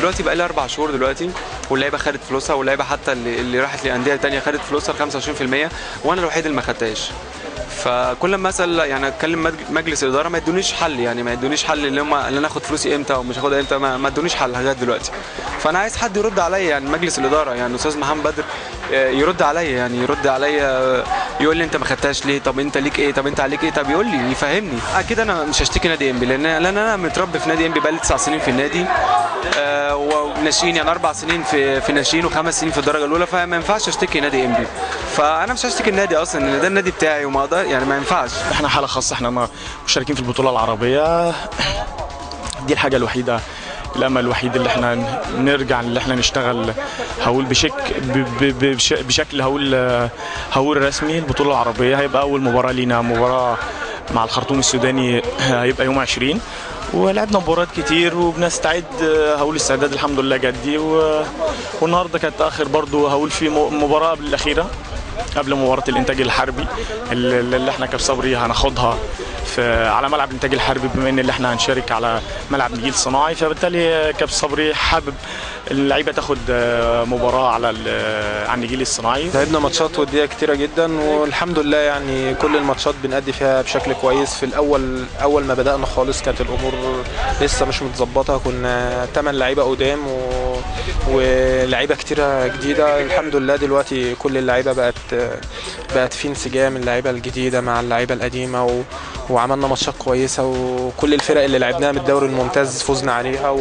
دلوقتي بقى لي 4 شهور دلوقتي، واللعيبه خدت فلوسها، واللعيبه حتى اللي راحت لانديه ثانيه خدت فلوسها 25%، وانا الوحيد اللي ما خدتهاش. فكل ما اسال يعني اتكلم مجلس الاداره ما يدونيش حل، يعني ما يدونيش حل اللي انا اخد فلوسي امتى ومش هاخدها امتى، ما ادونيش حل لغايه دلوقتي. فانا عايز حد يرد عليا، يعني مجلس الاداره، يعني استاذ محمد بدر يرد عليا، يعني يرد عليا يقول لي انت ما خدتهاش ليه، طب انت ليك ايه، طب انت عليك ايه، طب يقول لي يفهمني. اكيد انا مش هشتكي نادي انبي، لان انا متربي في نادي انبي بقالي 9 سنين في النادي، وناشئين، يعني 4 سنين في ناشئين و5 سنين في الدرجه الاولى، فما ينفعش اشتكي نادي انبي. فانا مش هشتكي النادي اصلا، ان ده النادي بتاعي وما اقدر، يعني ما ينفعش. احنا حاله خاصه، احنا مشاركين في البطوله العربيه، دي الحاجه الوحيده، الامل الوحيد اللي احنا نرجع، اللي احنا نشتغل هقول بشكل هقول رسمي. البطوله العربيه هيبقى اول مباراه لينا، مباراه مع الخرطوم السوداني، هيبقى يوم 20، ولعبنا مباريات كتير وبنستعد، هقول استعداد الحمد لله جدي، والنهارده كانت اخر برضو هقول في مباراه قبل الاخيره، قبل مباراه الانتاج الحربي اللي احنا كاب صبري هناخدها على ملعب الانتاج الحربي، بما ان اللي احنا هنشارك على ملعب نجيل صناعي، فبالتالي كاب صبري حابب اللعيبه تاخد مباراه على النجيل الصناعي. لعبنا ماتشات وديه كتيره جدا، والحمد لله يعني كل الماتشات بنأدي فيها بشكل كويس. في اول ما بدأنا خالص كانت الامور لسه مش متظبطه، كنا 8 لعيبه قدام ولعيبه كتيره جديده. الحمد لله دلوقتي كل اللعيبه بقت في انسجام، اللعيبه الجديده مع اللعيبه القديمه، وعملنا ماتشات كويسه، وكل الفرق اللي لعبناها من الدوري الممتاز فزنا عليها،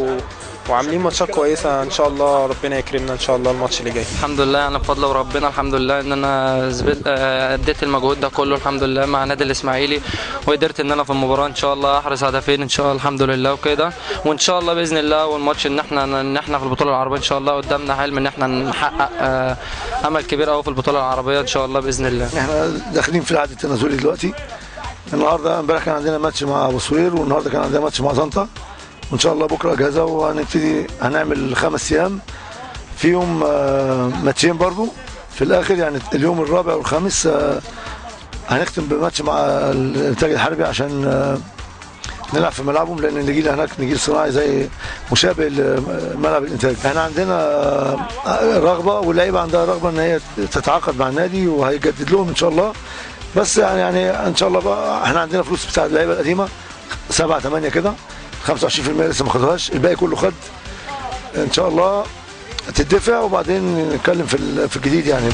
وعاملين ماتشات كويسه. ان شاء الله ربنا يكرمنا ان شاء الله الماتش اللي جاي. الحمد لله انا بفضل ربنا، الحمد لله ان انا اديت المجهود ده كله الحمد لله مع نادي الاسماعيلي، وقدرت ان انا في المباراه ان شاء الله احرز هدفين ان شاء الله الحمد لله وكده، وان شاء الله باذن الله والماتش ان احنا في البطوله العربيه ان شاء الله قدامنا حلم ان احنا نحقق امل كبير قوي في البطوله العربيه ان شاء الله باذن الله. احنا داخلين في العد التنازلي دلوقتي. النهارده امبارح كان عندنا ماتش مع ابو سوير، والنهارده كان عندنا ماتش مع طنطا، وان شاء الله بكره اجازه، وهنبتدي هنعمل 5 ايام فيهم ماتشين برضو في الاخر، يعني اليوم الرابع والخامس هنختم بماتش مع الانتاج الحربي عشان نلعب في ملعبهم، لان النجيل هناك نجيل صناعي زي مشابه لملعب الانتاج. احنا عندنا رغبه، واللعيبه عندها رغبه ان هي تتعاقد مع النادي، وهيجدد لهم ان شاء الله. بس يعني ان شاء الله بقى احنا عندنا فلوس بتاع اللعيبه القديمه 7 8 كده، 25% لسه ما خدوهاش، الباقي كله خد ان شاء الله تدفع، وبعدين نتكلم في الجديد يعني.